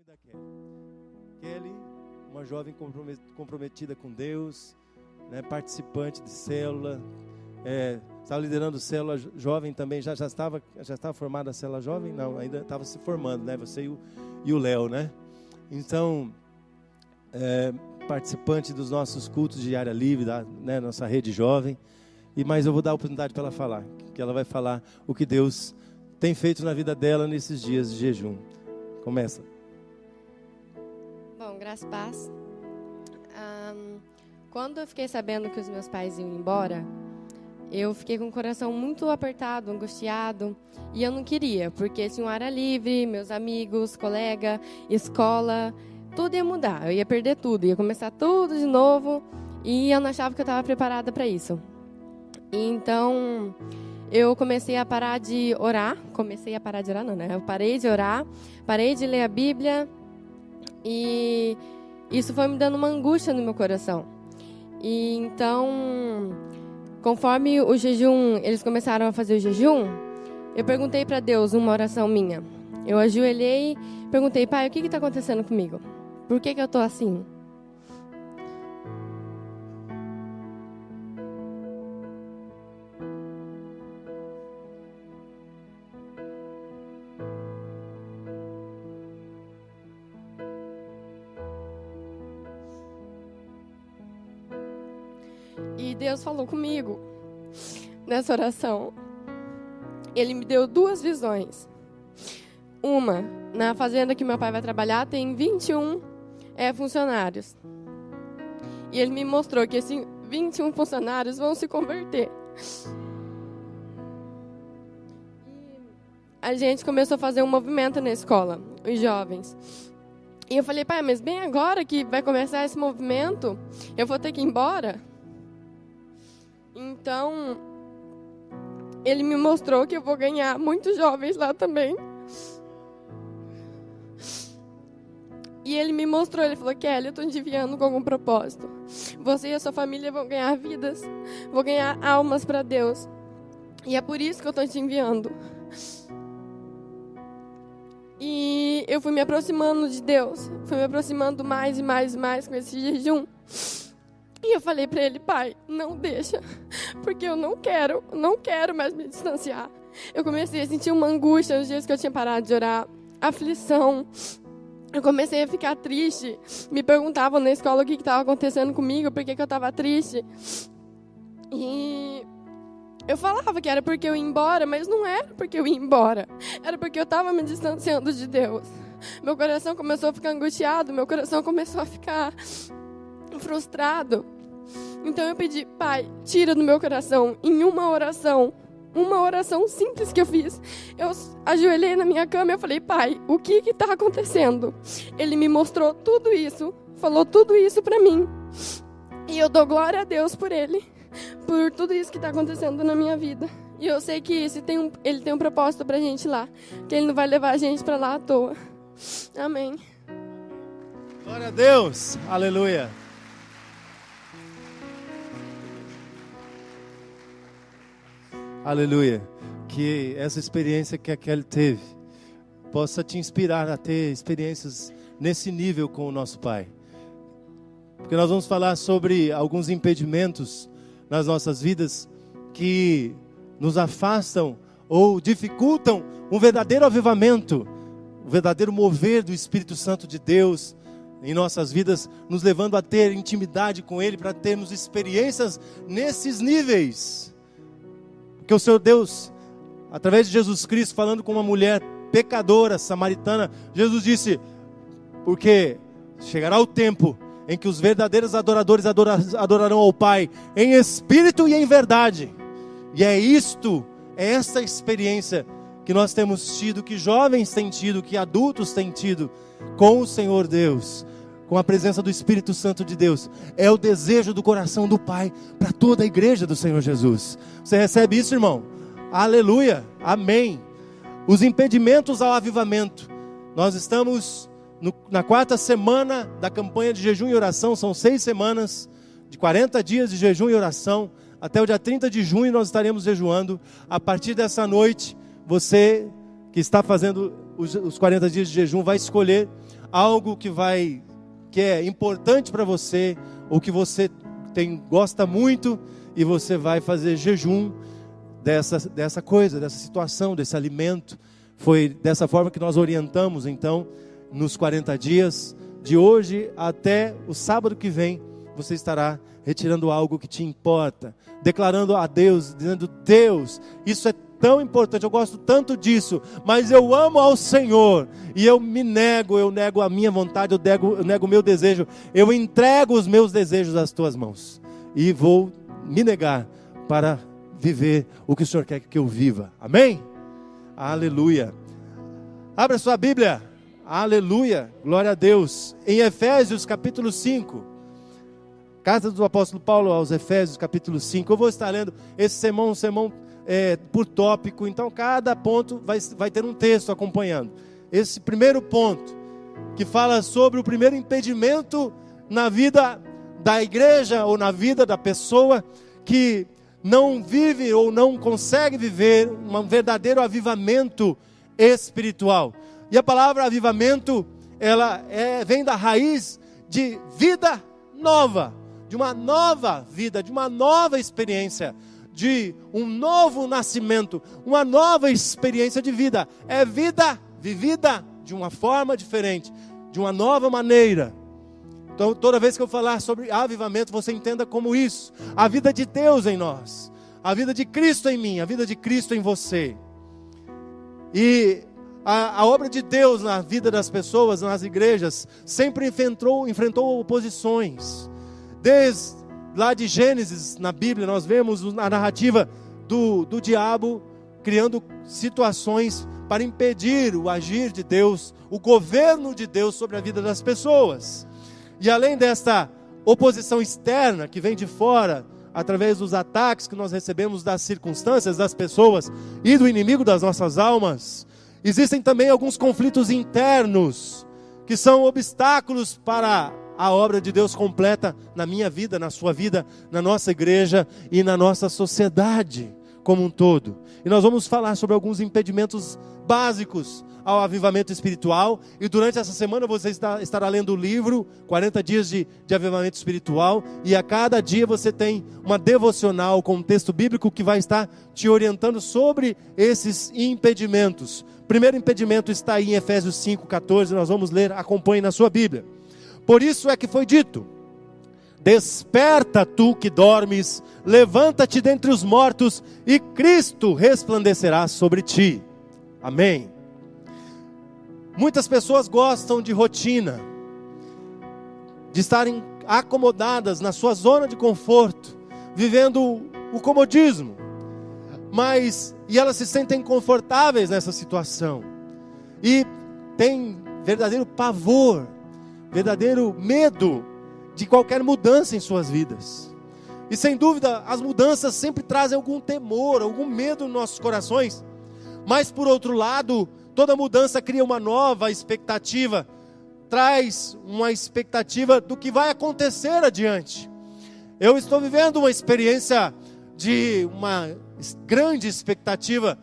da Kelly. Kelly, uma jovem comprometida com Deus, né, participante de célula, estava liderando célula jovem também, já estava formada a célula jovem? Não, ainda estava se formando, né? Você e o Léo, né? Então, participante dos nossos cultos de área livre, né, nossa rede jovem. Mas eu vou dar a oportunidade para ela falar, que ela vai falar o que Deus tem feito na vida dela nesses dias de jejum. Começa. Bom, graças a paz. Quando eu fiquei sabendo que os meus pais iam embora, eu fiquei com o coração muito apertado, angustiado, e eu não queria, porque tinha uma área livre, meus amigos, colega, escola, tudo ia mudar, eu ia perder tudo, ia começar tudo de novo, e eu não achava que eu estava preparada para isso. Então, eu comecei a parar de orar, eu parei de orar, parei de ler a Bíblia, e isso foi me dando uma angústia no meu coração. E então, conforme o jejum, eles começaram a fazer o jejum, eu perguntei para Deus uma oração minha. Eu ajoelhei e perguntei: Pai, o que está acontecendo comigo? Por que eu estou assim? E Deus falou comigo nessa oração. Ele me deu 2 visões. Uma, na fazenda que meu pai vai trabalhar, tem 21 funcionários. E ele me mostrou que esses 21 funcionários vão se converter. E a gente começou a fazer um movimento na escola, os jovens. E eu falei: Pai, mas bem agora que vai começar esse movimento, eu vou ter que ir embora? Então, ele me mostrou que eu vou ganhar muitos jovens lá também. E ele me mostrou, ele falou: Kelly, eu estou te enviando com algum propósito. Você e a sua família vão ganhar vidas, vão ganhar almas para Deus. E é por isso que eu estou te enviando. E eu fui me aproximando de Deus, fui me aproximando mais e mais e mais com esse jejum. E eu falei para ele: Pai, não deixa, porque eu não quero mais me distanciar. Eu comecei a sentir uma angústia nos dias que eu tinha parado de orar, aflição. Eu comecei a ficar triste. Me perguntavam na escola o que estava acontecendo comigo, por que eu estava triste. E eu falava que era porque eu ia embora, mas não era porque eu ia embora. Era porque eu estava me distanciando de Deus. Meu coração começou a ficar angustiado, meu coração começou a ficar frustrado. Então eu pedi: Pai, tira do meu coração. Em uma oração simples que eu fiz, eu ajoelhei na minha cama e eu falei: Pai, o que está acontecendo? Ele me mostrou tudo isso, falou tudo isso para mim, e eu dou glória a Deus por ele, por tudo isso que está acontecendo na minha vida. E eu sei que ele tem um propósito pra gente lá, que ele não vai levar a gente para lá à toa. Amém. Glória a Deus, aleluia. Aleluia. Que essa experiência que a Kelly teve possa te inspirar a ter experiências nesse nível com o nosso Pai. Porque nós vamos falar sobre alguns impedimentos nas nossas vidas que nos afastam ou dificultam um verdadeiro avivamento, um verdadeiro mover do Espírito Santo de Deus em nossas vidas, nos levando a ter intimidade com Ele, para termos experiências nesses níveis. Porque o Senhor Deus, através de Jesus Cristo, falando com uma mulher pecadora, samaritana, Jesus disse: porque chegará o tempo em que os verdadeiros adoradores adorarão ao Pai em espírito e em verdade. E é essa experiência que nós temos tido, que jovens têm tido, que adultos têm tido com o Senhor Deus, com a presença do Espírito Santo de Deus. É o desejo do coração do Pai para toda a igreja do Senhor Jesus. Você recebe isso, irmão? Aleluia, amém. Os impedimentos ao avivamento. Nós estamos na 4ª semana da campanha de jejum e oração. São 6 semanas de 40 dias de jejum e oração. Até o dia 30 de junho nós estaremos jejuando. A partir dessa noite, você que está fazendo os 40 dias de jejum, vai escolher algo que é importante para você, ou que você gosta muito, e você vai fazer jejum dessa coisa, dessa situação, desse alimento. Foi dessa forma que nós orientamos, então, nos 40 dias, de hoje até o sábado que vem, você estará retirando algo que te importa, declarando a Deus, dizendo: Deus, isso é tão importante, eu gosto tanto disso, mas eu amo ao Senhor, e eu nego a minha vontade, eu nego o meu desejo, eu entrego os meus desejos às tuas mãos, e vou me negar para viver o que o Senhor quer que eu viva. Amém? Aleluia. Abra sua Bíblia. Aleluia. Glória a Deus. Em Efésios capítulo 5. Carta do apóstolo Paulo aos Efésios capítulo 5. Eu vou estar lendo esse sermão, por tópico. Então cada ponto vai ter um texto acompanhando. Esse primeiro ponto, que fala sobre o primeiro impedimento na vida da igreja, ou na vida da pessoa que não vive ou não consegue viver um verdadeiro avivamento espiritual. E a palavra avivamento, ela vem da raiz de vida nova, de uma nova vida, de uma nova experiência, de um novo nascimento, uma nova experiência de vida. É vida vivida de uma forma diferente, de uma nova maneira. Então, toda vez que eu falar sobre avivamento, você entenda como isso: a vida de Deus em nós, a vida de Cristo em mim, a vida de Cristo em você. E a obra de Deus na vida das pessoas, nas igrejas, sempre enfrentou oposições. Desde lá de Gênesis, na Bíblia, nós vemos a narrativa do diabo criando situações para impedir o agir de Deus, o governo de Deus sobre a vida das pessoas. E além desta oposição externa que vem de fora, através dos ataques que nós recebemos das circunstâncias, das pessoas e do inimigo das nossas almas, existem também alguns conflitos internos que são obstáculos para a obra de Deus completa na minha vida, na sua vida, na nossa igreja e na nossa sociedade como um todo. E nós vamos falar sobre alguns impedimentos básicos ao avivamento espiritual. E durante essa semana você estará lendo o livro 40 dias de avivamento espiritual, e a cada dia você tem uma devocional com um texto bíblico que vai estar te orientando sobre esses impedimentos. O primeiro impedimento está aí em Efésios 5:14, nós vamos ler, acompanhe na sua Bíblia. Por isso é que foi dito: desperta tu que dormes, levanta-te dentre os mortos, e Cristo resplandecerá sobre ti. Amém. Muitas pessoas gostam de rotina, de estarem acomodadas na sua zona de conforto, vivendo o comodismo, e elas se sentem confortáveis nessa situação, e têm verdadeiro pavor, verdadeiro medo de qualquer mudança em suas vidas. E sem dúvida, as mudanças sempre trazem algum temor, algum medo nos nossos corações. Mas por outro lado, toda mudança cria uma nova expectativa, traz uma expectativa do que vai acontecer adiante. Eu estou vivendo uma experiência de uma grande expectativa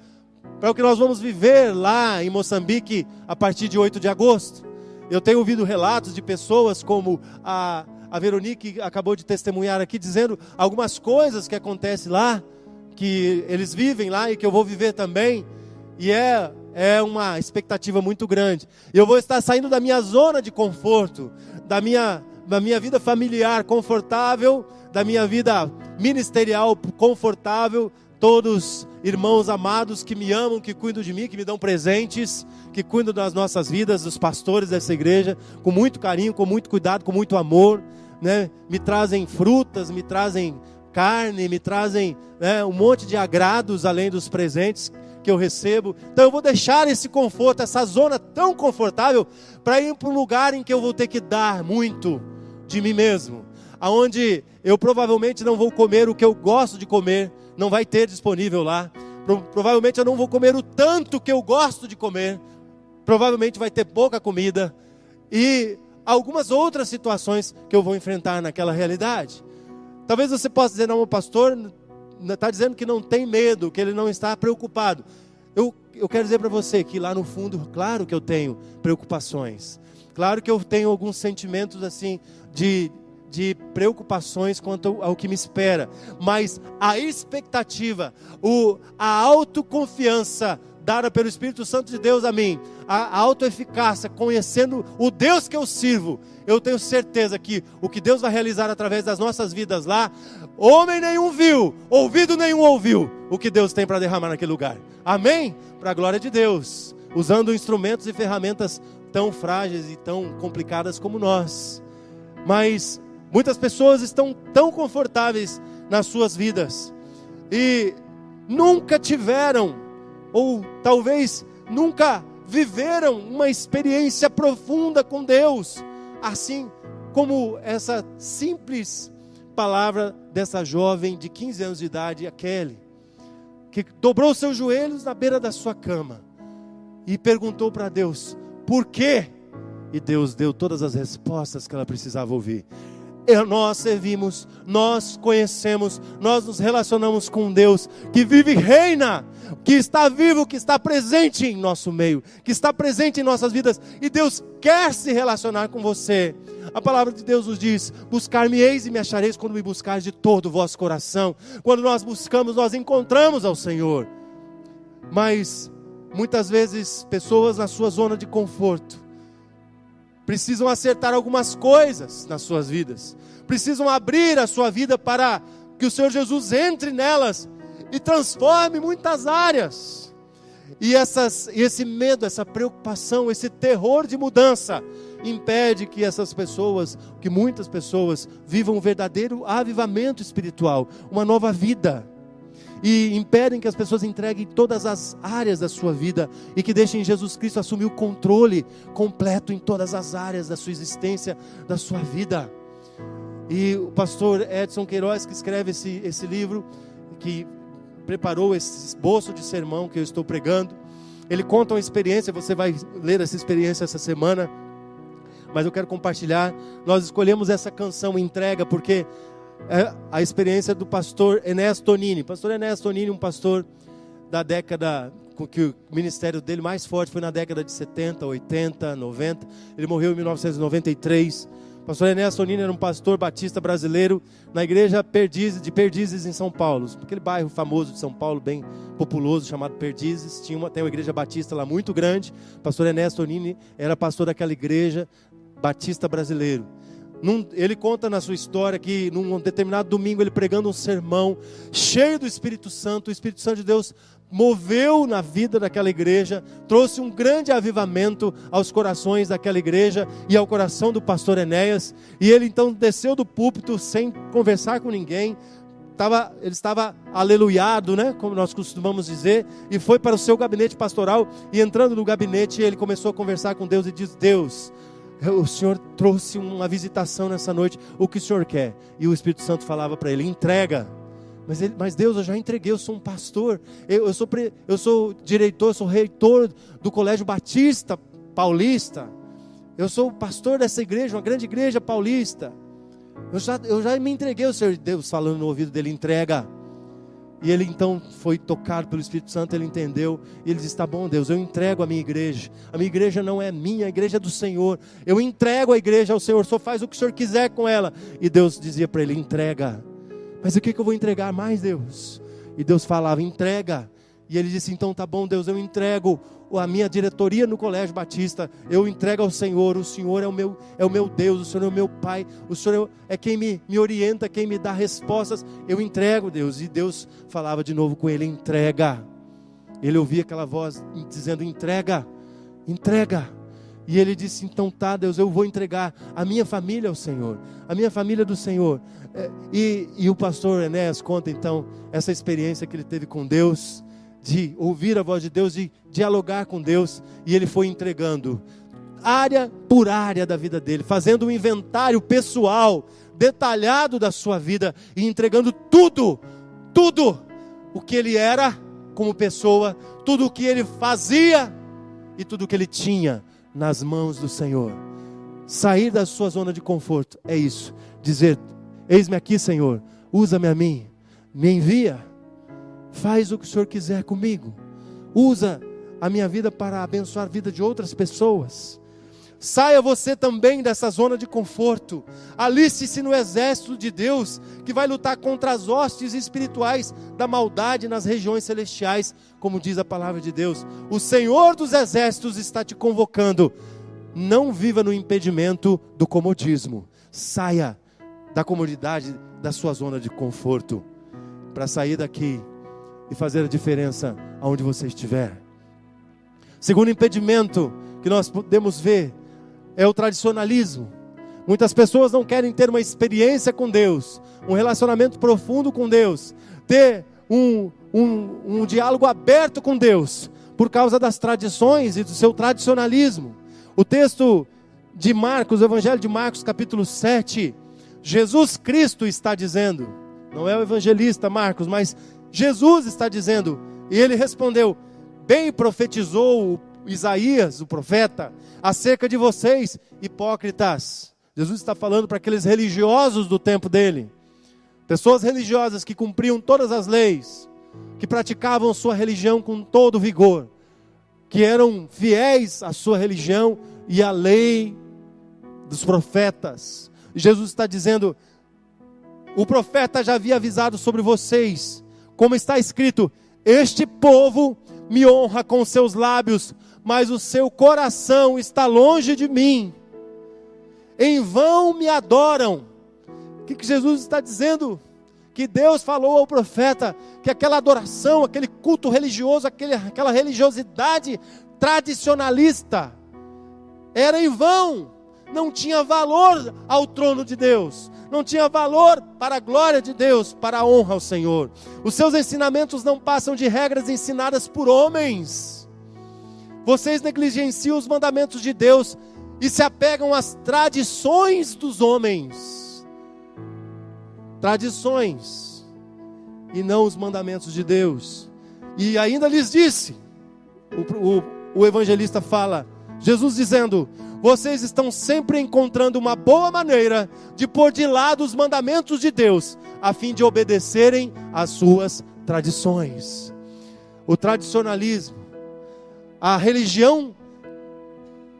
para o que nós vamos viver lá em Moçambique a partir de 8 de agosto. Eu tenho ouvido relatos de pessoas como a Veronique acabou de testemunhar aqui, dizendo algumas coisas que acontecem lá, que eles vivem lá e que eu vou viver também. E é uma expectativa muito grande. Eu vou estar saindo da minha zona de conforto, da minha vida familiar confortável, da minha vida ministerial confortável. Todos irmãos amados que me amam, que cuidam de mim, que me dão presentes, que cuidam das nossas vidas, dos pastores dessa igreja, com muito carinho, com muito cuidado, com muito amor, né? Me trazem frutas, me trazem carne, me trazem, né, um monte de agrados além dos presentes que eu recebo. Então eu vou deixar esse conforto, essa zona tão confortável, para ir para um lugar em que eu vou ter que dar muito de mim mesmo, aonde eu provavelmente não vou comer o que eu gosto de comer, não vai ter disponível lá. Provavelmente eu não vou comer o tanto que eu gosto de comer, provavelmente vai ter pouca comida, e algumas outras situações que eu vou enfrentar naquela realidade. Talvez você possa dizer: não, o pastor está dizendo que não tem medo, que ele não está preocupado. eu quero dizer para você que lá no fundo, claro que eu tenho preocupações. Claro que eu tenho alguns sentimentos assim de preocupações quanto ao que me espera. Mas a expectativa, a autoconfiança dada pelo Espírito Santo de Deus a mim, a autoeficácia, conhecendo o Deus que eu sirvo, eu tenho certeza que o que Deus vai realizar através das nossas vidas lá, homem nenhum viu, ouvido nenhum ouviu, o que Deus tem para derramar naquele lugar. Amém? Para a glória de Deus, usando instrumentos e ferramentas tão frágeis e tão complicadas como nós. Mas muitas pessoas estão tão confortáveis nas suas vidas e nunca tiveram, ou talvez nunca viveram uma experiência profunda com Deus, assim como essa simples palavra dessa jovem de 15 anos de idade, a Kelly, que dobrou seus joelhos na beira da sua cama e perguntou para Deus, por quê? E Deus deu todas as respostas que ela precisava ouvir. Nós servimos, nós conhecemos, nós nos relacionamos com Deus que vive e reina, que está vivo, que está presente em nosso meio, que está presente em nossas vidas, e Deus quer se relacionar com você. A palavra de Deus nos diz, buscar-me-eis e me achareis quando me buscares de todo o vosso coração. Quando nós buscamos, nós encontramos ao Senhor. Mas muitas vezes pessoas na sua zona de conforto precisam acertar algumas coisas nas suas vidas, precisam abrir a sua vida para que o Senhor Jesus entre nelas e transforme muitas áreas. E esse medo, essa preocupação, esse terror de mudança impede que essas pessoas, que muitas pessoas vivam um verdadeiro avivamento espiritual, uma nova vida. E impedem que as pessoas entreguem todas as áreas da sua vida e que deixem Jesus Cristo assumir o controle completo em todas as áreas da sua existência, da sua vida. E o pastor Edson Queiroz, que escreve esse livro, que preparou esse esboço de sermão que eu estou pregando, ele conta uma experiência, você vai ler essa experiência essa semana, mas eu quero compartilhar. Nós escolhemos essa canção Entrega porque é a experiência do pastor Enéas Tonini. Pastor Enéas Tonini, um pastor da década, com que o ministério dele mais forte foi na década de 70, 80, 90. Ele morreu em 1993. Pastor Enéas Tonini era um pastor batista brasileiro na igreja de Perdizes, em São Paulo. Aquele bairro famoso de São Paulo, bem populoso, chamado Perdizes. Tem uma igreja batista lá muito grande. Pastor Enéas Tonini era pastor daquela igreja batista brasileiro. Ele conta na sua história que num determinado domingo ele pregando um sermão cheio do Espírito Santo, o Espírito Santo de Deus moveu na vida daquela igreja, trouxe um grande avivamento aos corações daquela igreja e ao coração do pastor Enéas, e ele então desceu do púlpito sem conversar com ninguém, ele estava aleluiado, né, como nós costumamos dizer, e foi para o seu gabinete pastoral, e entrando no gabinete ele começou a conversar com Deus e disse: Deus, o Senhor trouxe uma visitação nessa noite, o que o Senhor quer? E o Espírito Santo falava para ele: entrega. Mas Deus, eu já entreguei, eu sou um pastor, eu sou diretor, eu sou reitor do Colégio Batista Paulista, eu sou pastor dessa igreja, uma grande igreja paulista, eu já me entreguei. O Senhor Deus falando no ouvido dele: entrega. E ele então foi tocado pelo Espírito Santo, ele entendeu, e ele disse: tá bom, Deus, eu entrego a minha igreja não é minha, a igreja é do Senhor, eu entrego a igreja ao Senhor, só faz o que o Senhor quiser com ela. E Deus dizia para ele: entrega. Mas o que eu vou entregar mais, Deus? E Deus falava: entrega. E ele disse: então tá bom, Deus, eu entrego a minha diretoria no Colégio Batista, eu entrego ao Senhor, o Senhor é o meu Deus, o Senhor é o meu Pai, o Senhor é quem me orienta, quem me dá respostas, eu entrego, Deus. E Deus falava de novo com ele: entrega. Ele ouvia aquela voz dizendo: entrega, entrega. E ele disse: então tá, Deus, eu vou entregar a minha família ao Senhor, a minha família do Senhor. E o pastor Enéas conta então essa experiência que ele teve com Deus, de ouvir a voz de Deus, de dialogar com Deus, e ele foi entregando área por área da vida dele, fazendo um inventário pessoal, detalhado da sua vida, e entregando tudo o que ele era como pessoa, tudo o que ele fazia, e tudo o que ele tinha nas mãos do Senhor. Sair da sua zona de conforto é isso, dizer: eis-me aqui, Senhor, usa-me a mim, me envia, faz o que o Senhor quiser comigo, usa a minha vida para abençoar a vida de outras pessoas. Saia você também dessa zona de conforto. Aliste-se no exército de Deus, que vai lutar contra as hostes espirituais da maldade nas regiões celestiais, como diz a palavra de Deus. O Senhor dos exércitos está te convocando. Não viva no impedimento do comodismo. Saia da comodidade da sua zona de conforto, para sair daqui e fazer a diferença aonde você estiver. Segundo impedimento que nós podemos ver é o tradicionalismo. Muitas pessoas não querem ter uma experiência com Deus, um relacionamento profundo com Deus, ter um diálogo aberto com Deus, por causa das tradições e do seu tradicionalismo. O texto de Marcos, o Evangelho de Marcos, capítulo 7, Jesus Cristo está dizendo, não é o evangelista Marcos, mas Jesus está dizendo, e ele respondeu: bem profetizou Isaías, o profeta, acerca de vocês, hipócritas. Jesus está falando para aqueles religiosos do tempo dele, pessoas religiosas que cumpriam todas as leis, que praticavam sua religião com todo vigor, que eram fiéis à sua religião e à lei dos profetas. Jesus está dizendo: o profeta já havia avisado sobre vocês, como está escrito: este povo me honra com seus lábios, mas o seu coração está longe de mim. Em vão me adoram. O que Jesus está dizendo? Que Deus falou ao profeta que aquela adoração, aquele culto religioso, aquela religiosidade tradicionalista era em vão, não tinha valor ao trono de Deus, não tinha valor para a glória de Deus, para a honra ao Senhor. Os seus ensinamentos não passam de regras ensinadas por homens. Vocês negligenciam os mandamentos de Deus e se apegam às tradições dos homens. Tradições e não os mandamentos de Deus. E ainda lhes disse, o evangelista fala, Jesus dizendo: vocês estão sempre encontrando uma boa maneira de pôr de lado os mandamentos de Deus, a fim de obedecerem às suas tradições. O tradicionalismo, a religião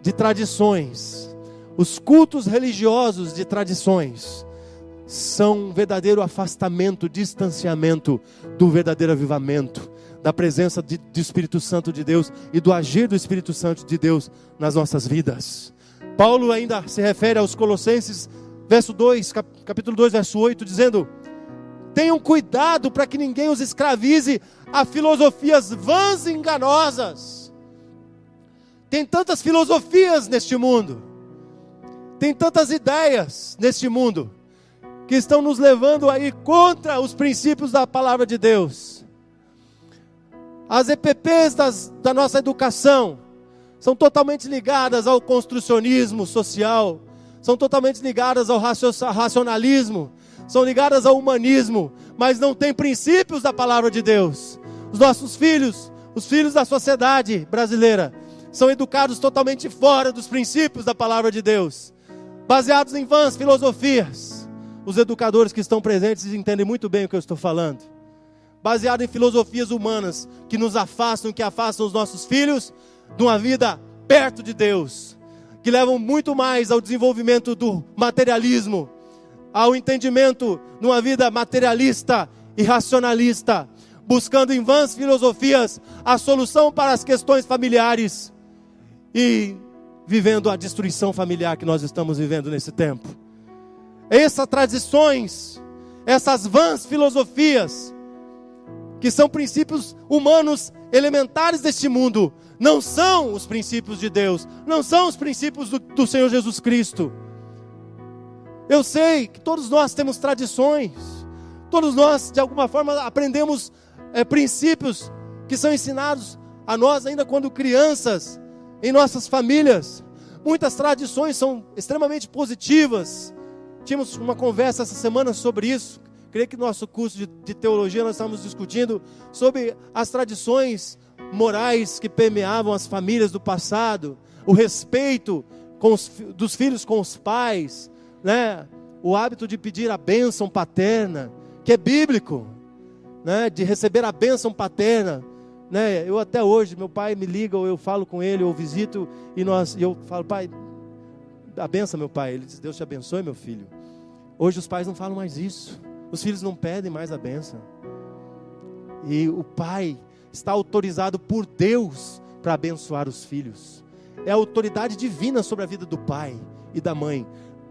de tradições, os cultos religiosos de tradições, são um verdadeiro afastamento, distanciamento do verdadeiro avivamento, da presença do Espírito Santo de Deus e do agir do Espírito Santo de Deus nas nossas vidas. Paulo ainda se refere aos Colossenses, capítulo 2, verso 8, dizendo: tenham cuidado para que ninguém os escravize a filosofias vãs e enganosas. Tem tantas filosofias neste mundo, tem tantas ideias neste mundo, que estão nos levando a ir contra os princípios da palavra de Deus. As EPPs da nossa educação são totalmente ligadas ao construcionismo social, são totalmente ligadas ao racionalismo, são ligadas ao humanismo, mas não tem princípios da palavra de Deus. Os nossos filhos, os filhos da sociedade brasileira, são educados totalmente fora dos princípios da palavra de Deus, baseados em vãs filosofias. Os educadores que estão presentes entendem muito bem o que eu estou falando. Baseado em filosofias humanas que nos afastam, que afastam os nossos filhos de uma vida perto de Deus, que levam muito mais ao desenvolvimento do materialismo, ao entendimento de uma vida materialista e racionalista, buscando em vãs filosofias a solução para as questões familiares e vivendo a destruição familiar que nós estamos vivendo nesse tempo. Essas tradições, essas vãs filosofias, que são princípios humanos elementares deste mundo, não são os princípios de Deus, não são os princípios do Senhor Jesus Cristo. Eu sei que todos nós temos tradições, todos nós de alguma forma aprendemos princípios que são ensinados a nós ainda quando crianças, em nossas famílias. Muitas tradições são extremamente positivas. Tínhamos uma conversa essa semana sobre isso. Creio que no nosso curso de teologia nós estávamos discutindo sobre as tradições morais que permeavam as famílias do passado, o respeito dos filhos com os pais, né? O hábito de pedir a bênção paterna, que é bíblico, né? De receber a bênção paterna né? Eu até hoje, meu pai me liga, ou eu falo com ele, ou visito, e eu falo, pai, abençoa meu pai. Ele diz, Deus te abençoe, meu filho. Hoje os pais não falam mais isso. Os filhos não pedem mais a bênção. E o pai está autorizado por Deus para abençoar os filhos. É a autoridade divina sobre a vida do pai e da mãe,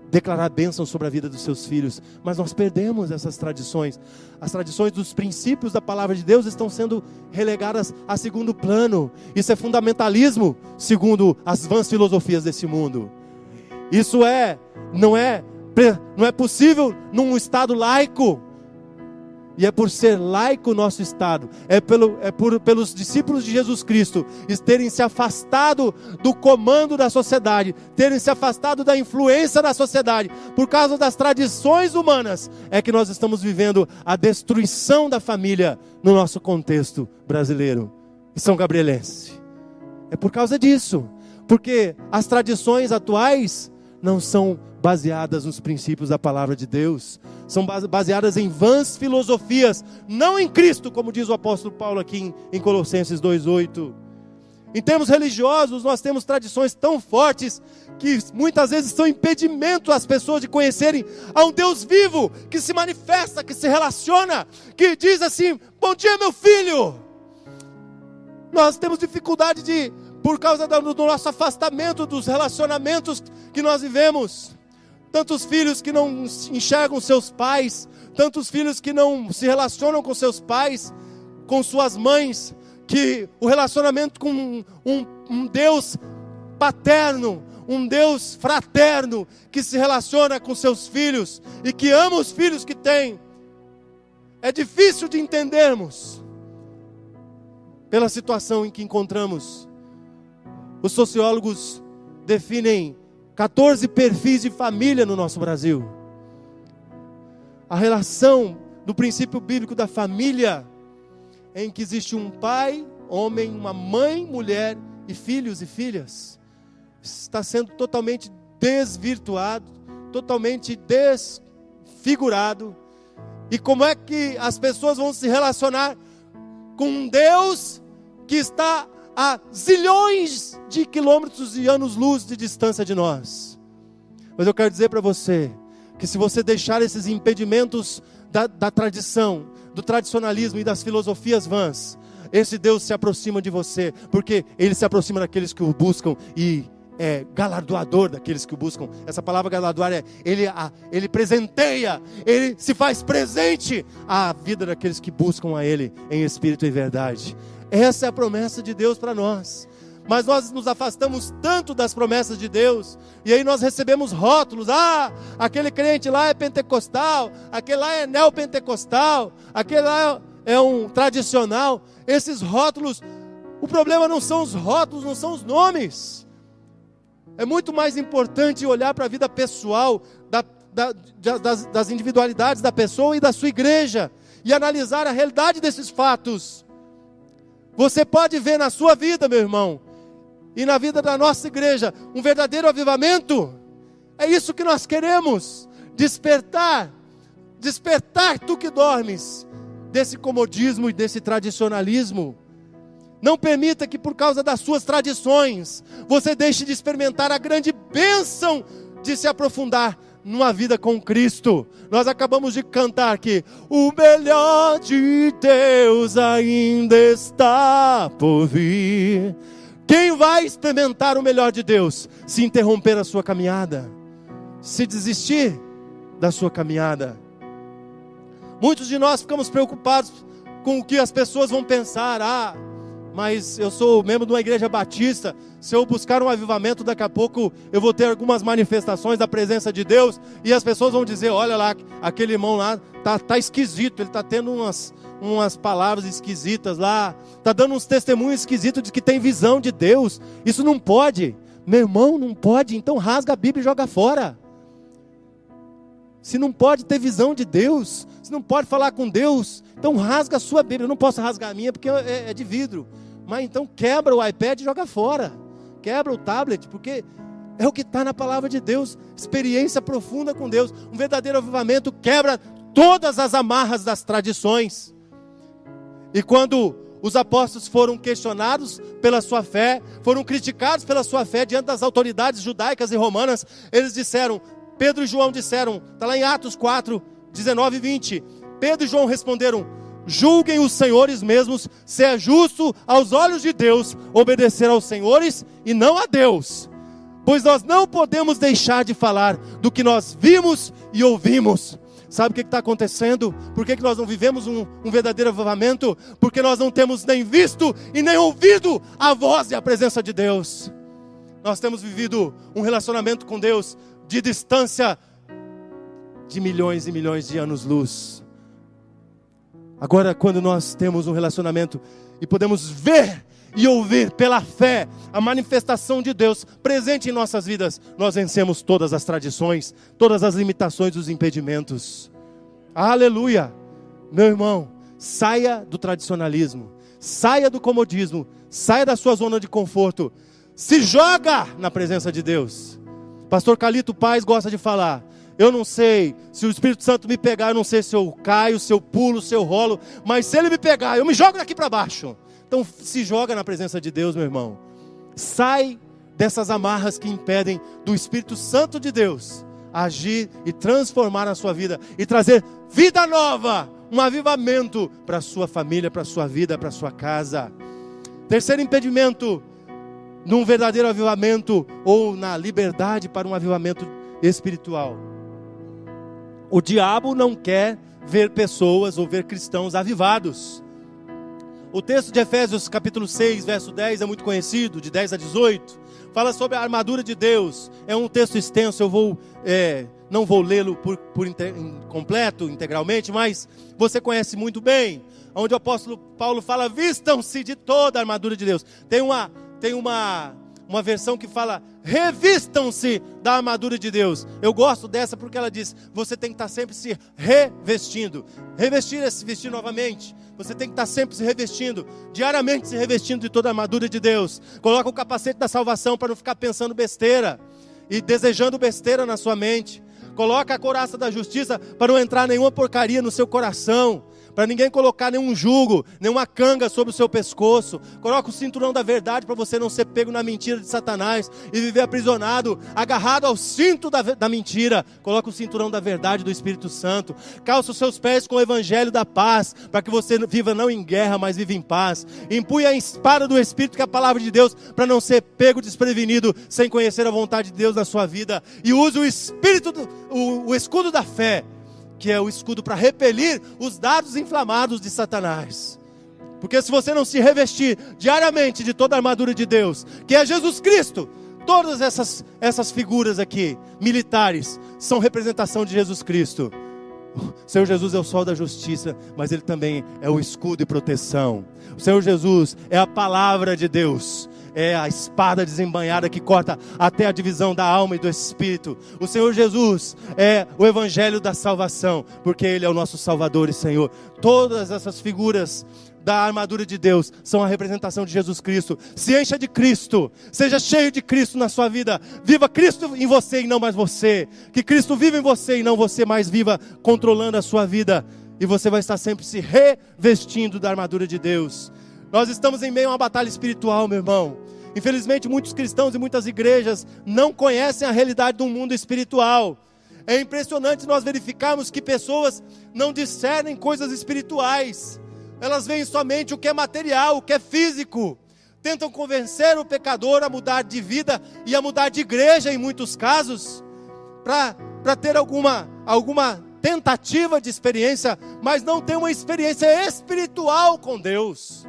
declarar bênção sobre a vida dos seus filhos. Mas nós perdemos essas tradições. As tradições dos princípios da palavra de Deus estão sendo relegadas a segundo plano. Isso é fundamentalismo, segundo as vãs filosofias desse mundo. Isso não é possível num Estado laico. E é por ser laico o nosso Estado, pelos discípulos de Jesus Cristo terem se afastado do comando da sociedade, terem se afastado da influência da sociedade, por causa das tradições humanas, é que nós estamos vivendo a destruição da família no nosso contexto brasileiro e são gabrielense. É por causa disso, porque as tradições atuais não são baseadas nos princípios da palavra de Deus, são baseadas em vãs filosofias, não em Cristo, como diz o apóstolo Paulo aqui em Colossenses 2:8. Em termos religiosos, nós temos tradições tão fortes que muitas vezes são impedimento às pessoas de conhecerem a um Deus vivo, que se manifesta, que se relaciona, que diz assim, bom dia meu filho. Nós temos dificuldade por causa do nosso afastamento dos relacionamentos que nós vivemos. Tantos filhos que não enxergam seus pais, tantos filhos que não se relacionam com seus pais, com suas mães, que o relacionamento com um Deus paterno, um Deus fraterno, que se relaciona com seus filhos e que ama os filhos que tem, é difícil de entendermos pela situação em que encontramos. Os sociólogos definem 14 perfis de família no nosso Brasil. A relação do princípio bíblico da família, em que existe um pai, homem, uma mãe, mulher e filhos e filhas, está sendo totalmente desvirtuado, totalmente desfigurado. E como é que as pessoas vão se relacionar com um Deus que está a zilhões de quilômetros e anos-luz de distância de nós? Mas eu quero dizer para você, que se você deixar esses impedimentos da tradição, do tradicionalismo e das filosofias vãs, esse Deus se aproxima de você, porque Ele se aproxima daqueles que o buscam e é galardoador daqueles que o buscam. Essa palavra galardoar Ele presenteia, Ele se faz presente à vida daqueles que buscam a Ele em espírito e verdade. Essa é a promessa de Deus para nós. Mas nós nos afastamos tanto das promessas de Deus, e aí nós recebemos rótulos, aquele crente lá é pentecostal, aquele lá é neopentecostal, aquele lá é um tradicional. Esses rótulos, o problema não são os rótulos, não são os nomes. É muito mais importante olhar para a vida pessoal, das individualidades da pessoa e da sua igreja, e analisar a realidade desses fatos. Você pode ver na sua vida, meu irmão, e na vida da nossa igreja, um verdadeiro avivamento. É isso que nós queremos, despertar tu que dormes, desse comodismo e desse tradicionalismo. Não permita que por causa das suas tradições, você deixe de experimentar a grande bênção de se aprofundar numa vida com Cristo. Nós acabamos de cantar aqui, o melhor de Deus ainda está por vir. Quem vai experimentar o melhor de Deus? Se interromper a sua caminhada, se desistir da sua caminhada. Muitos de nós ficamos preocupados com o que as pessoas vão pensar. Mas eu sou membro de uma igreja batista, se eu buscar um avivamento, daqui a pouco eu vou ter algumas manifestações da presença de Deus, e as pessoas vão dizer, olha lá, aquele irmão lá tá esquisito, ele está tendo umas palavras esquisitas lá, está dando uns testemunhos esquisitos de que tem visão de Deus. Isso não pode, meu irmão, não pode. Então rasga a Bíblia e joga fora. Se não pode ter visão de Deus, se não pode falar com Deus, então rasga a sua Bíblia. Eu não posso rasgar a minha porque é de vidro, mas então quebra o iPad e joga fora, quebra o tablet, porque é o que está na palavra de Deus. Experiência profunda com Deus. Um verdadeiro avivamento quebra todas as amarras das tradições. E quando Os apóstolos foram questionados pela sua fé, foram criticados pela sua fé diante das autoridades judaicas e romanas. Eles disseram, Pedro e João disseram, está lá em Atos 4, 19 e 20. Pedro e João responderam: julguem os senhores mesmos, se é justo aos olhos de Deus obedecer aos senhores e não a Deus. Pois nós não podemos deixar de falar do que nós vimos e ouvimos. Sabe o que está acontecendo? Por que nós não vivemos um verdadeiro avivamento? Porque nós não temos nem visto e nem ouvido a voz e a presença de Deus. Nós temos vivido um relacionamento com Deus de distância de milhões e milhões de anos-luz. Agora, quando nós temos um relacionamento e podemos ver e ouvir pela fé a manifestação de Deus presente em nossas vidas, nós vencemos todas as tradições, todas as limitações, os impedimentos. Aleluia! Meu irmão, saia do tradicionalismo, saia do comodismo, saia da sua zona de conforto, se joga na presença de Deus. Pastor Calito Paz gosta de falar: eu não sei, se o Espírito Santo me pegar, eu não sei se eu caio, se eu pulo, se eu rolo, mas se Ele me pegar, eu me jogo daqui para baixo. Então se joga na presença de Deus, meu irmão. Sai dessas amarras que impedem do Espírito Santo de Deus agir e transformar a sua vida e trazer vida nova, um avivamento para a sua família, para a sua vida, para a sua casa. Terceiro impedimento num verdadeiro avivamento ou na liberdade para um avivamento espiritual: o diabo não quer ver pessoas ou ver cristãos avivados. O texto de Efésios capítulo 6, verso 10 é muito conhecido, de 10 a 18. Fala sobre a armadura de Deus. É um texto extenso, eu não vou lê-lo completo, integralmente, mas você conhece muito bem. Onde o apóstolo Paulo fala: vistam-se de toda a armadura de Deus. Tem uma versão que fala: revistam-se da armadura de Deus. Eu gosto dessa porque ela diz: você tem que estar sempre se revestindo. Revestir é se vestir novamente. Você tem que estar sempre se revestindo, diariamente se revestindo de toda a armadura de Deus. Coloca o capacete da salvação para não ficar pensando besteira e desejando besteira na sua mente. Coloca a couraça da justiça para não entrar nenhuma porcaria no seu coração, para ninguém colocar nenhum jugo, nenhuma canga sobre o seu pescoço. Coloca o cinturão da verdade para você não ser pego na mentira de Satanás e viver aprisionado, agarrado ao cinto da mentira. Coloca o cinturão da verdade do Espírito Santo. Calça os seus pés com o evangelho da paz, para que você viva não em guerra, mas viva em paz. Empunha a espada do Espírito, que é a palavra de Deus, para não ser pego desprevenido, sem conhecer a vontade de Deus na sua vida. E use o Espírito, o escudo da fé, que é o escudo para repelir os dardos inflamados de Satanás. Porque se você não se revestir diariamente de toda a armadura de Deus, que é Jesus Cristo, todas essas figuras aqui, militares, são representação de Jesus Cristo. O Senhor Jesus é o sol da justiça, mas Ele também é o escudo e proteção. O Senhor Jesus é a palavra de Deus, é a espada desembainhada que corta até a divisão da alma e do espírito. O Senhor Jesus é o evangelho da salvação, porque Ele é o nosso Salvador e Senhor. Todas essas figuras da armadura de Deus são a representação de Jesus Cristo. Se encha de Cristo, seja cheio de Cristo na sua vida. Viva Cristo em você e não mais você. Que Cristo viva em você e não você mais viva controlando a sua vida. E você vai estar sempre se revestindo da armadura de Deus. Nós estamos em meio a uma batalha espiritual, meu irmão. Infelizmente, muitos cristãos e muitas igrejas não conhecem a realidade do mundo espiritual. É impressionante nós verificarmos que pessoas não discernem coisas espirituais. Elas veem somente o que é material, o que é físico. Tentam convencer o pecador a mudar de vida e a mudar de igreja em muitos casos, para ter alguma tentativa de experiência, mas não tem uma experiência espiritual com Deus.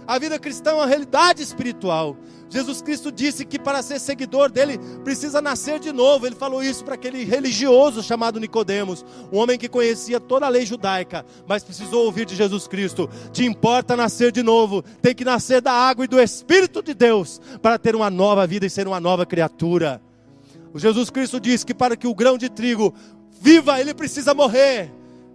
A vida cristã é uma realidade espiritual. Jesus Cristo disse que para ser seguidor dele precisa nascer de novo. Ele falou isso para aquele religioso chamado Nicodemos, um homem que conhecia toda a lei judaica, mas precisou ouvir de Jesus Cristo: te importa nascer de novo, tem que nascer da água e do Espírito de Deus para ter uma nova vida e ser uma nova criatura. O Jesus Cristo disse que para que o grão de trigo viva, ele precisa morrer.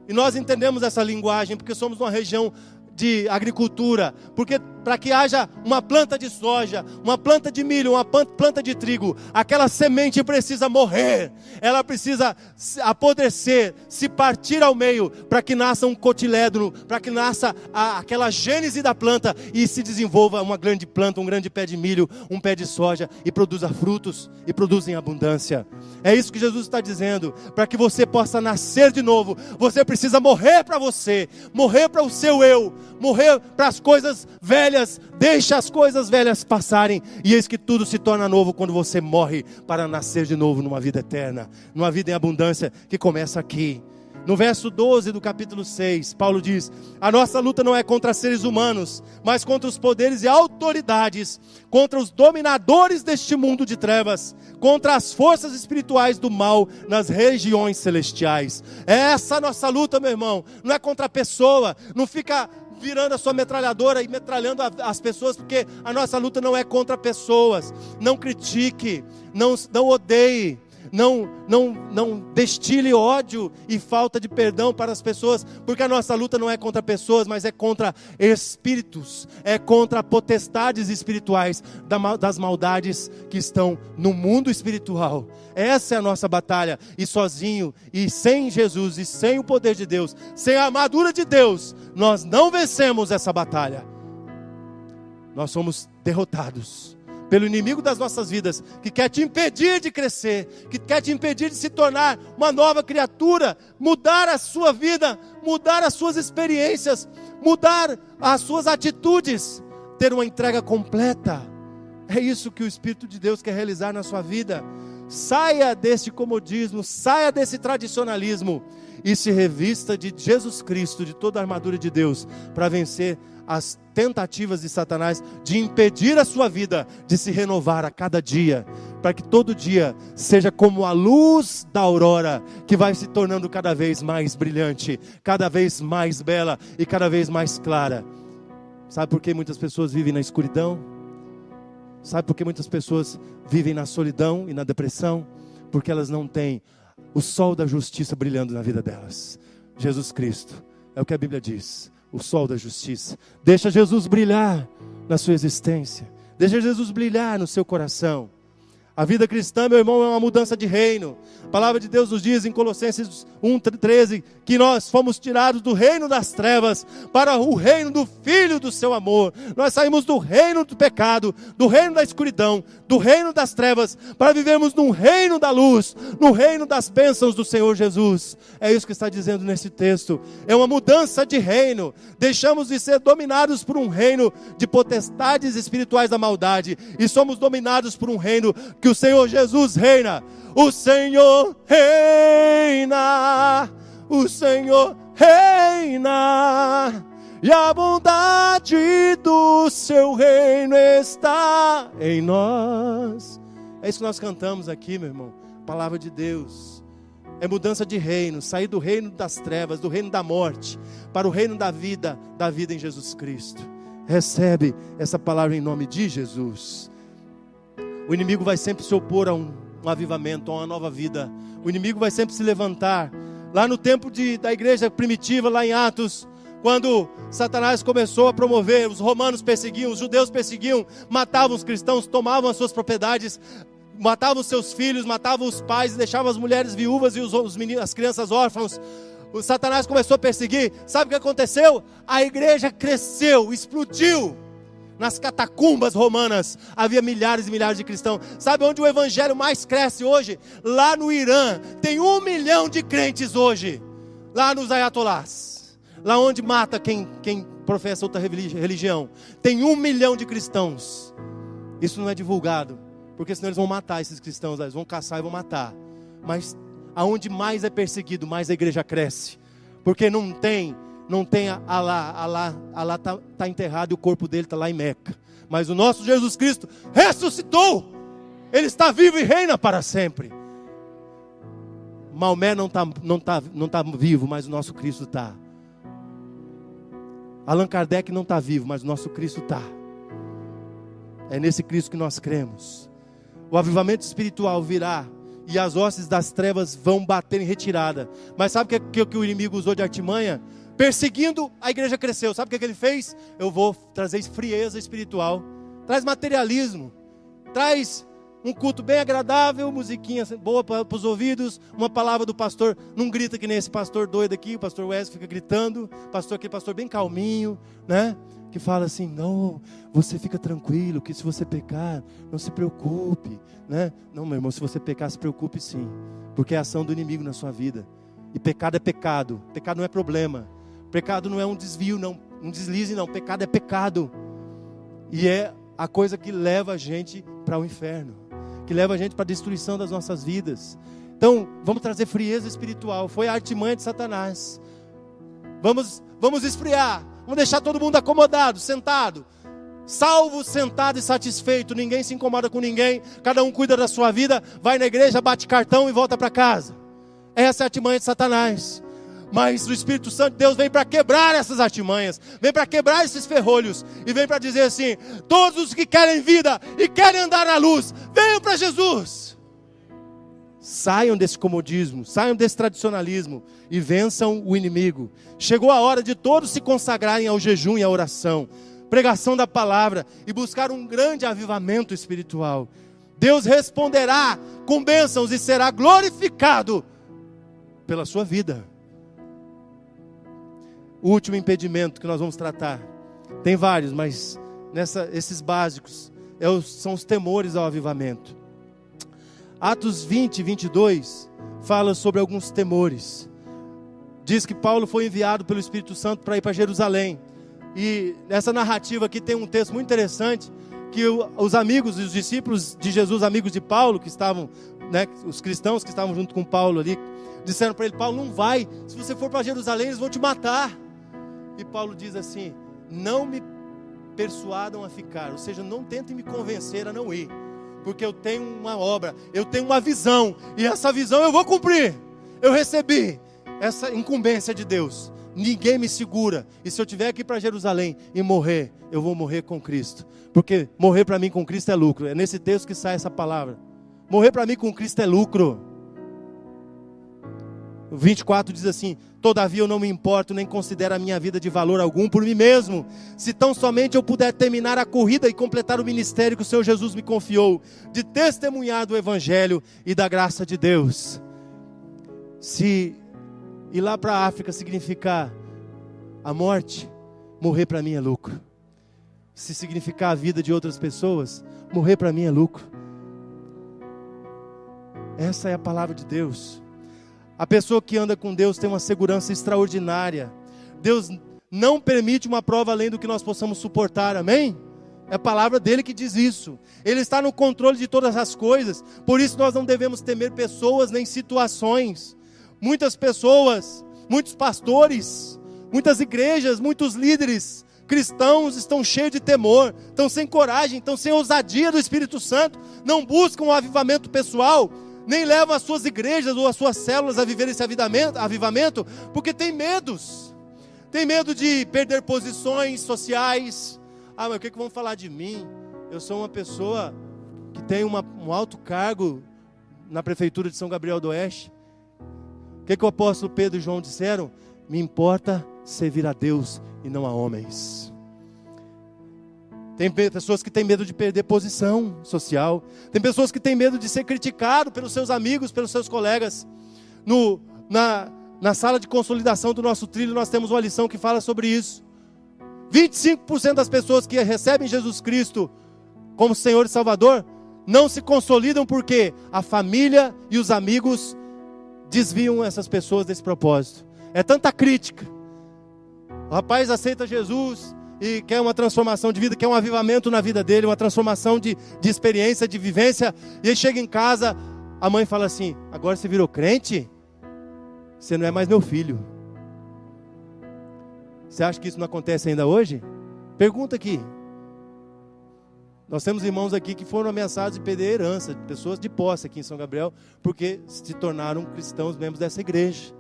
E nós entendemos essa linguagem porque somos uma região de agricultura, porque para que haja uma planta de soja, uma planta de milho, uma planta de trigo, aquela semente precisa morrer, ela precisa apodrecer, se partir ao meio, para que nasça um cotilédono, para que nasça aquela gênese da planta e se desenvolva uma grande planta, um grande pé de milho, um pé de soja e produza frutos e produza em abundância. É isso que Jesus está dizendo. Para que você possa nascer de novo, você precisa morrer para você, morrer para o seu eu, morrer para as coisas velhas. Deixa as coisas velhas passarem, e eis que tudo se torna novo quando você morre para nascer de novo numa vida eterna, numa vida em abundância que começa aqui. No verso 12 do capítulo 6, Paulo diz: a nossa luta não é contra seres humanos, mas contra os poderes e autoridades, contra os dominadores deste mundo de trevas, contra as forças espirituais do mal nas regiões celestiais. Essa é a nossa luta, meu irmão. Não é contra a pessoa, não fica virando a sua metralhadora e metralhando as pessoas, porque a nossa luta não é contra pessoas. Não critique, não odeie, não destile ódio e falta de perdão para as pessoas, porque a nossa luta não é contra pessoas, mas é contra espíritos, é contra potestades espirituais das maldades que estão no mundo espiritual. Essa é a nossa batalha, e sozinho, e sem Jesus, e sem o poder de Deus, sem a armadura de Deus, nós não vencemos essa batalha. Nós somos derrotados pelo inimigo das nossas vidas, que quer te impedir de crescer, que quer te impedir de se tornar uma nova criatura, mudar a sua vida, mudar as suas experiências, mudar as suas atitudes, ter uma entrega completa. É isso que o Espírito de Deus quer realizar na sua vida. Saia desse comodismo, saia desse tradicionalismo e se revista de Jesus Cristo, de toda a armadura de Deus, para vencer as tentativas de Satanás de impedir a sua vida de se renovar a cada dia, para que todo dia seja como a luz da aurora, que vai se tornando cada vez mais brilhante, cada vez mais bela e cada vez mais clara. Sabe por que muitas pessoas vivem na escuridão? Sabe por que muitas pessoas vivem na solidão e na depressão? Porque elas não têm o sol da justiça brilhando na vida delas. Jesus Cristo, é o que a Bíblia diz, o sol da justiça. Deixa Jesus brilhar na sua existência, deixa Jesus brilhar no seu coração. A vida cristã, meu irmão, é uma mudança de reino. A palavra de Deus nos diz em Colossenses 1:13 que nós fomos tirados do reino das trevas para o reino do Filho do seu amor. Nós saímos do reino do pecado, do reino da escuridão, do reino das trevas, para vivermos num reino da luz, no reino das bênçãos do Senhor Jesus. É isso que está dizendo nesse texto. É uma mudança de reino. Deixamos de ser dominados por um reino de potestades espirituais da maldade e somos dominados por um reino que o Senhor Jesus reina. O Senhor reina, o Senhor reina, e a bondade do seu reino está em nós. É isso que nós cantamos aqui, meu irmão. Palavra de Deus. É mudança de reino, sair do reino das trevas, do reino da morte, para o reino da vida em Jesus Cristo. Recebe essa palavra em nome de Jesus. O inimigo vai sempre se opor a um avivamento, a uma nova vida. O inimigo vai sempre se levantar. Lá no tempo da igreja primitiva, lá em Atos, quando Satanás começou a promover, os romanos perseguiam, os judeus perseguiam, matavam os cristãos, tomavam as suas propriedades, matavam os seus filhos, matavam os pais, deixavam as mulheres viúvas e as crianças órfãos. O Satanás começou a perseguir. Sabe o que aconteceu? A igreja cresceu, explodiu. Nas catacumbas romanas havia milhares e milhares de cristãos. Sabe onde o evangelho mais cresce hoje? Lá no Irã. Tem 1 milhão de crentes hoje. Lá nos ayatolás. Lá onde mata quem professa outra religião. Tem 1 milhão de cristãos. Isso não é divulgado, porque senão eles vão matar esses cristãos. Eles vão caçar e vão matar. Mas aonde mais é perseguido, mais a igreja cresce. Porque não tem Alá está enterrado e o corpo dele está lá em Meca. Mas o nosso Jesus Cristo ressuscitou. Ele está vivo e reina para sempre. Maomé não tá vivo, mas o nosso Cristo está. Allan Kardec não está vivo, mas o nosso Cristo está. É nesse Cristo que nós cremos. O avivamento espiritual virá e as hostes das trevas vão bater em retirada. Mas sabe o que o inimigo usou de artimanha? perseguindo, a igreja cresceu. Sabe o que ele fez? Eu vou trazer frieza espiritual, traz materialismo, traz um culto bem agradável, musiquinha boa para os ouvidos, uma palavra do pastor, não grita que nem esse pastor doido aqui, o pastor Wesley fica gritando, aquele pastor bem calminho, né? Que fala assim, não, você fica tranquilo, que se você pecar, não se preocupe, né? Não, meu irmão, se você pecar, se preocupe sim, porque é a ação do inimigo na sua vida, e pecado é pecado não é problema, pecado não é um desvio, não, um deslize não, pecado é pecado, e é a coisa que leva a gente para o inferno, que leva a gente para a destruição das nossas vidas. Então, vamos trazer frieza espiritual. Foi a artimanha de Satanás. Vamos esfriar. Vamos deixar todo mundo acomodado, sentado. Salvo, sentado e satisfeito. Ninguém se incomoda com ninguém. Cada um cuida da sua vida. Vai na igreja, bate cartão e volta para casa. Essa é a artimanha de Satanás. Mas o Espírito Santo de Deus vem para quebrar essas artimanhas, vem para quebrar esses ferrolhos, e vem para dizer assim, todos os que querem vida e querem andar na luz, venham para Jesus. Saiam desse comodismo, saiam desse tradicionalismo, e vençam o inimigo. Chegou a hora de todos se consagrarem ao jejum e à oração, pregação da palavra, e buscar um grande avivamento espiritual. Deus responderá com bênçãos e será glorificado pela sua vida. O último impedimento que nós vamos tratar, tem vários, mas esses básicos são os temores ao avivamento. Atos 20, 22 fala sobre alguns temores. Diz que Paulo foi enviado pelo Espírito Santo para ir para Jerusalém. E nessa narrativa aqui tem um texto muito interessante, que os amigos e os discípulos de Jesus, amigos de Paulo, que estavam, né, os cristãos que estavam junto com Paulo ali, disseram para ele, Paulo, não vai, se você for para Jerusalém eles vão te matar. E Paulo diz assim, não me persuadam a ficar, ou seja, não tentem me convencer a não ir, porque eu tenho uma obra, eu tenho uma visão, e essa visão eu vou cumprir. Eu recebi essa incumbência de Deus, ninguém me segura, e se eu tiver que ir para Jerusalém e morrer, eu vou morrer com Cristo, porque morrer para mim com Cristo é lucro. É nesse texto que sai essa palavra, morrer para mim com Cristo é lucro. O 24 diz assim, todavia eu não me importo, nem considero a minha vida de valor algum por mim mesmo, se tão somente eu puder terminar a corrida e completar o ministério que o Senhor Jesus me confiou, de testemunhar do Evangelho e da graça de Deus. Se ir lá para a África significar a morte, morrer para mim é lucro. Se significar a vida de outras pessoas, morrer para mim é lucro. Essa é a palavra de Deus. A pessoa que anda com Deus tem uma segurança extraordinária. Deus não permite uma prova além do que nós possamos suportar, amém? É a palavra dele que diz isso. Ele está no controle de todas as coisas. Por isso nós não devemos temer pessoas nem situações. Muitas pessoas, muitos pastores, muitas igrejas, muitos líderes cristãos estão cheios de temor, estão sem coragem, estão sem ousadia do Espírito Santo, não buscam um avivamento pessoal, nem levam as suas igrejas ou as suas células a viver esse avivamento, porque tem medos. Tem medo de perder posições sociais. Ah, mas o que vão falar de mim? Eu sou uma pessoa que tem um alto cargo na prefeitura de São Gabriel do Oeste. O que o apóstolo Pedro e João disseram? Me importa servir a Deus e não a homens. Tem pessoas que têm medo de perder posição social. Tem pessoas que têm medo de ser criticado pelos seus amigos, pelos seus colegas. Na sala de consolidação do nosso trilho, nós temos uma lição que fala sobre isso. 25% das pessoas que recebem Jesus Cristo como Senhor e Salvador não se consolidam porque a família e os amigos desviam essas pessoas desse propósito. É tanta crítica. O rapaz aceita Jesus e quer uma transformação de vida, quer um avivamento na vida dele, uma transformação de experiência, de vivência. E ele chega em casa, a mãe fala assim, agora você virou crente? Você não é mais meu filho. Você acha que isso não acontece ainda hoje? Pergunta aqui. Nós temos irmãos aqui que foram ameaçados de perder herança, pessoas de posse aqui em São Gabriel, porque se tornaram cristãos, membros dessa igreja.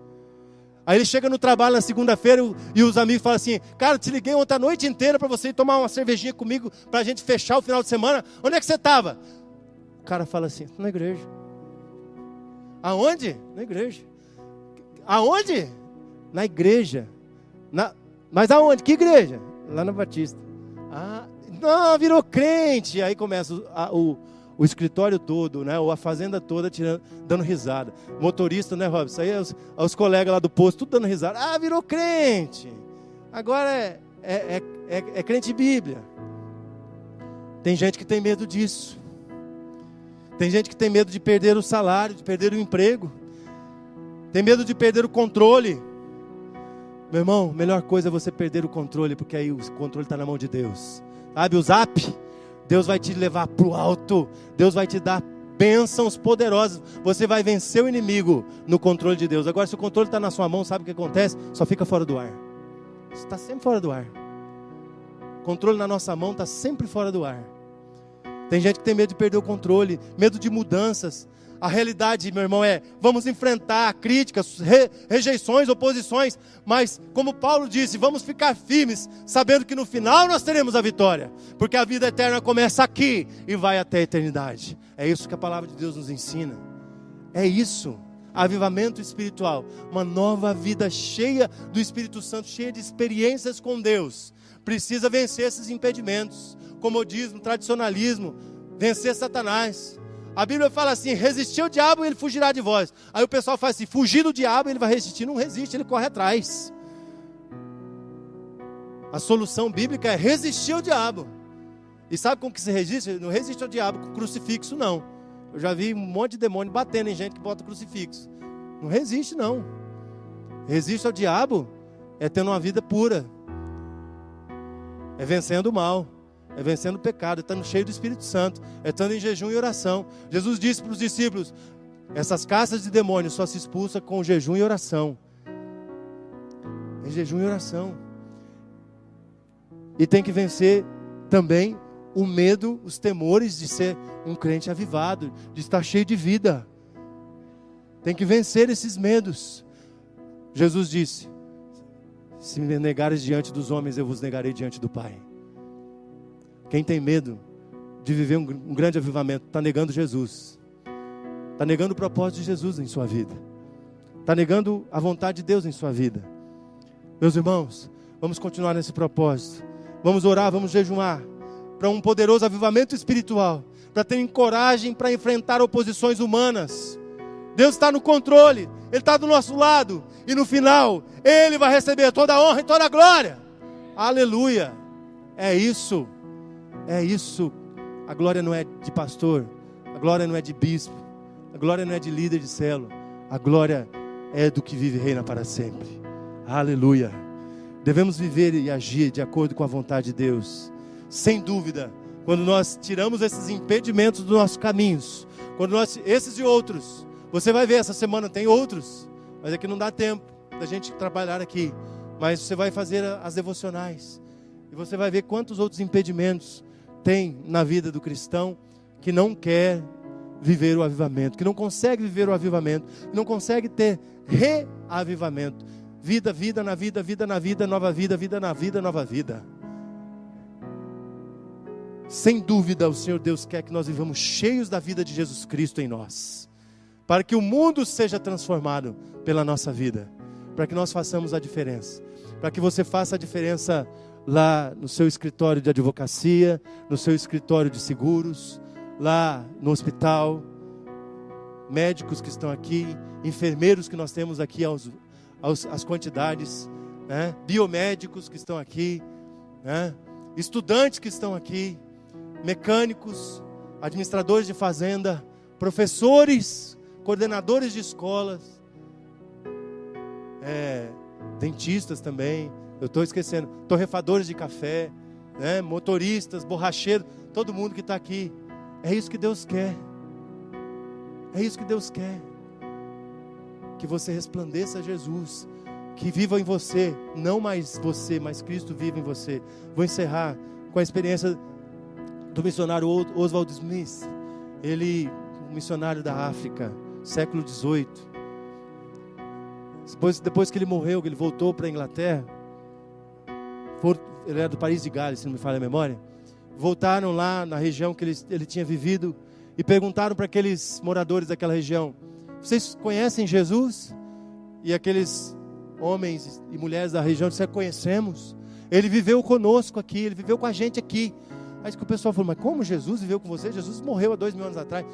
Aí ele chega no trabalho na segunda-feira e os amigos falam assim, cara, te liguei ontem a noite inteira para você ir tomar uma cervejinha comigo, para a gente fechar o final de semana. Onde é que você estava? O cara fala assim, na igreja. Aonde? Na igreja. Aonde? Na igreja. Mas aonde? Que igreja? Lá na Batista. Ah, não, virou crente. Aí começa o escritório todo, né? Ou a fazenda toda dando risada. Motorista, né, Robson? Aí os colegas lá do posto, tudo dando risada. Ah, virou crente. Agora é crente Bíblia. Tem gente que tem medo disso. Tem gente que tem medo de perder o salário, de perder o emprego. Tem medo de perder o controle. Meu irmão, a melhor coisa é você perder o controle, porque aí o controle está na mão de Deus. Sabe o zap? Deus vai te levar para o alto. Deus vai te dar bênçãos poderosas. Você vai vencer o inimigo no controle de Deus. Agora, se o controle está na sua mão, sabe o que acontece? Só fica fora do ar. Você está sempre fora do ar. O controle na nossa mão está sempre fora do ar. Tem gente que tem medo de perder o controle, medo de mudanças. A realidade, meu irmão, vamos enfrentar críticas, rejeições, oposições, mas como Paulo disse, vamos ficar firmes, sabendo que no final nós teremos a vitória, porque a vida eterna começa aqui e vai até a eternidade. É isso que a palavra de Deus nos ensina. É isso, avivamento espiritual, uma nova vida cheia do Espírito Santo, cheia de experiências com Deus. Precisa vencer esses impedimentos, comodismo, tradicionalismo, vencer Satanás. A Bíblia fala assim, resistir ao diabo e ele fugirá de vós. Aí o pessoal faz assim, fugir do diabo ele vai resistir. Não resiste, ele corre atrás. A solução bíblica é resistir ao diabo. E sabe como que se resiste? Não resiste ao diabo com crucifixo, não. Eu já vi um monte de demônio batendo em gente que bota crucifixo. Não resiste, não. Resiste ao diabo é tendo uma vida pura. É vencendo o mal. É vencendo o pecado, é estando cheio do Espírito Santo, é estando em jejum e oração. Jesus disse para os discípulos, essas castas de demônios só se expulsam com jejum e oração. É jejum e oração. E tem que vencer também o medo, os temores de ser um crente avivado, de estar cheio de vida. Tem que vencer esses medos. Jesus disse, se me negares diante dos homens, eu vos negarei diante do Pai. Quem tem medo de viver um grande avivamento, está negando Jesus. Está negando o propósito de Jesus em sua vida. Está negando a vontade de Deus em sua vida. Meus irmãos, vamos continuar nesse propósito. Vamos orar, vamos jejuar para um poderoso avivamento espiritual, para terem coragem para enfrentar oposições humanas. Deus está no controle, Ele está do nosso lado, e no final, Ele vai receber toda a honra e toda a glória. Aleluia! É isso. É isso, a glória não é de pastor, a glória não é de bispo, a glória não é de líder de célula, a glória é do que vive e reina para sempre. Aleluia. Devemos viver e agir de acordo com a vontade de Deus. Sem dúvida, quando nós tiramos esses impedimentos dos nossos caminhos, esses e outros, você vai ver, essa semana tem outros, mas é que não dá tempo da gente trabalhar aqui, mas você vai fazer as devocionais, e você vai ver quantos outros impedimentos tem na vida do cristão que não quer viver o avivamento, que não consegue viver o avivamento, que não consegue ter reavivamento. Vida, vida na vida, vida na vida, nova vida, vida na vida, nova vida. Sem dúvida o Senhor Deus quer que nós vivamos cheios da vida de Jesus Cristo em nós, para que o mundo seja transformado pela nossa vida, para que nós façamos a diferença, para que você faça a diferença lá no seu escritório de advocacia, no seu escritório de seguros, lá no hospital, médicos que estão aqui, enfermeiros que nós temos aqui as quantidades, né? Biomédicos que estão aqui, né? Estudantes que estão aqui, mecânicos, administradores de fazenda, professores, coordenadores de escolas, dentistas também. Eu estou esquecendo, torrefadores de café, né? Motoristas, borracheiros, todo mundo que está aqui. É isso que Deus quer. É isso que Deus quer. Que você resplandeça Jesus, que viva em você, não mais você, mas Cristo vive em você. Vou encerrar com a experiência do missionário Oswald Smith. Ele, um missionário da África, século XVIII. Depois que ele morreu, ele voltou para a Inglaterra. Ele era do país de Gales, se não me falha a memória. Voltaram lá na região que ele tinha vivido e perguntaram para aqueles moradores daquela região: vocês conhecem Jesus? E aqueles homens e mulheres da região disseram: conhecemos. Ele viveu conosco aqui, ele viveu com a gente aqui. Aí que o pessoal falou: mas como Jesus viveu com você? Jesus morreu há 2.000 anos atrás,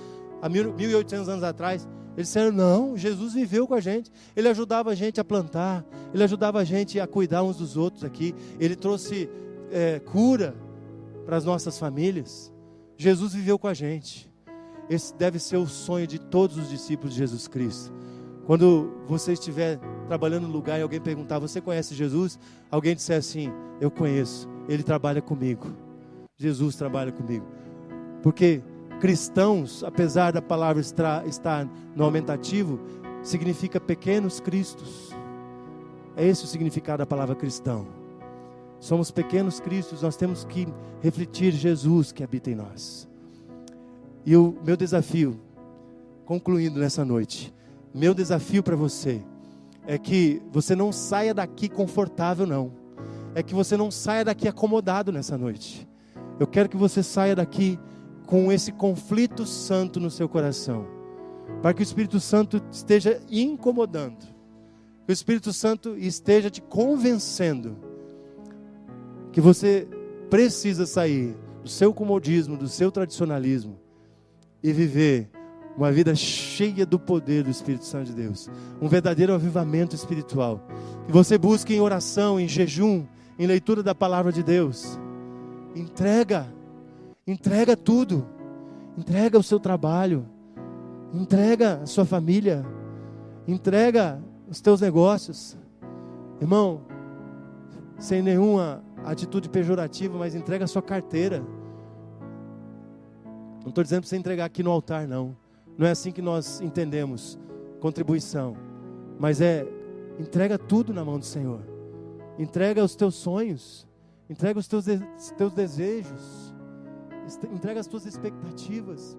há 1.800 anos atrás. Eles disseram: não, Jesus viveu com a gente. Ele ajudava a gente a plantar, ele ajudava a gente a cuidar uns dos outros aqui. Ele trouxe cura para as nossas famílias. Jesus viveu com a gente. Esse deve ser o sonho de todos os discípulos de Jesus Cristo. Quando você estiver trabalhando no lugar e alguém perguntar: você conhece Jesus? Alguém disser assim: eu conheço, ele trabalha comigo. Jesus trabalha comigo. Porque cristãos, apesar da palavra estar no aumentativo, significa pequenos cristos. É esse o significado da palavra cristão. Somos pequenos cristos, nós temos que refletir Jesus que habita em nós. E o meu desafio, concluindo nessa noite, meu desafio para você é que você não saia daqui confortável, não. É que você não saia daqui acomodado nessa noite. Eu quero que você saia daqui com esse conflito santo no seu coração, para que o Espírito Santo esteja incomodando, que o Espírito Santo esteja te convencendo que você precisa sair do seu comodismo, do seu tradicionalismo e viver uma vida cheia do poder do Espírito Santo de Deus, um verdadeiro avivamento espiritual, que você busque em oração, em jejum, em leitura da palavra de Deus. Entrega tudo, entrega o seu trabalho, entrega a sua família, entrega os teus negócios, irmão, sem nenhuma atitude pejorativa, mas entrega a sua carteira. Não estou dizendo para você entregar aqui no altar, não é assim que nós entendemos contribuição, mas entrega tudo na mão do Senhor, entrega os teus sonhos, entrega os teus desejos, entrega as tuas expectativas,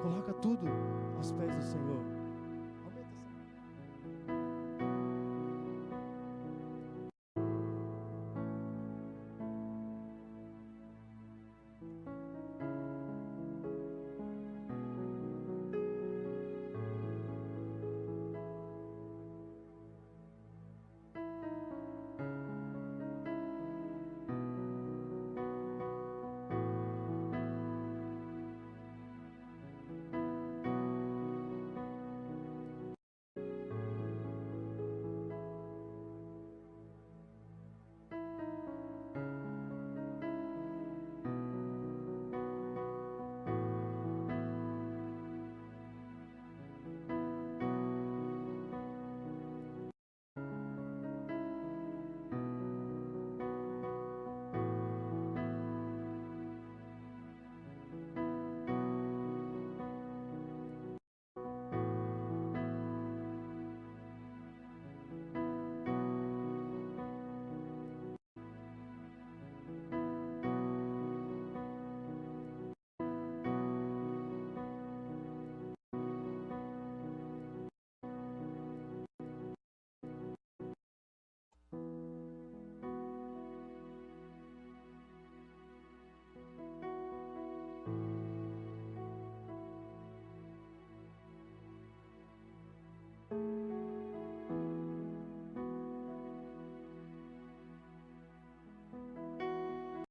coloca tudo aos pés do Senhor.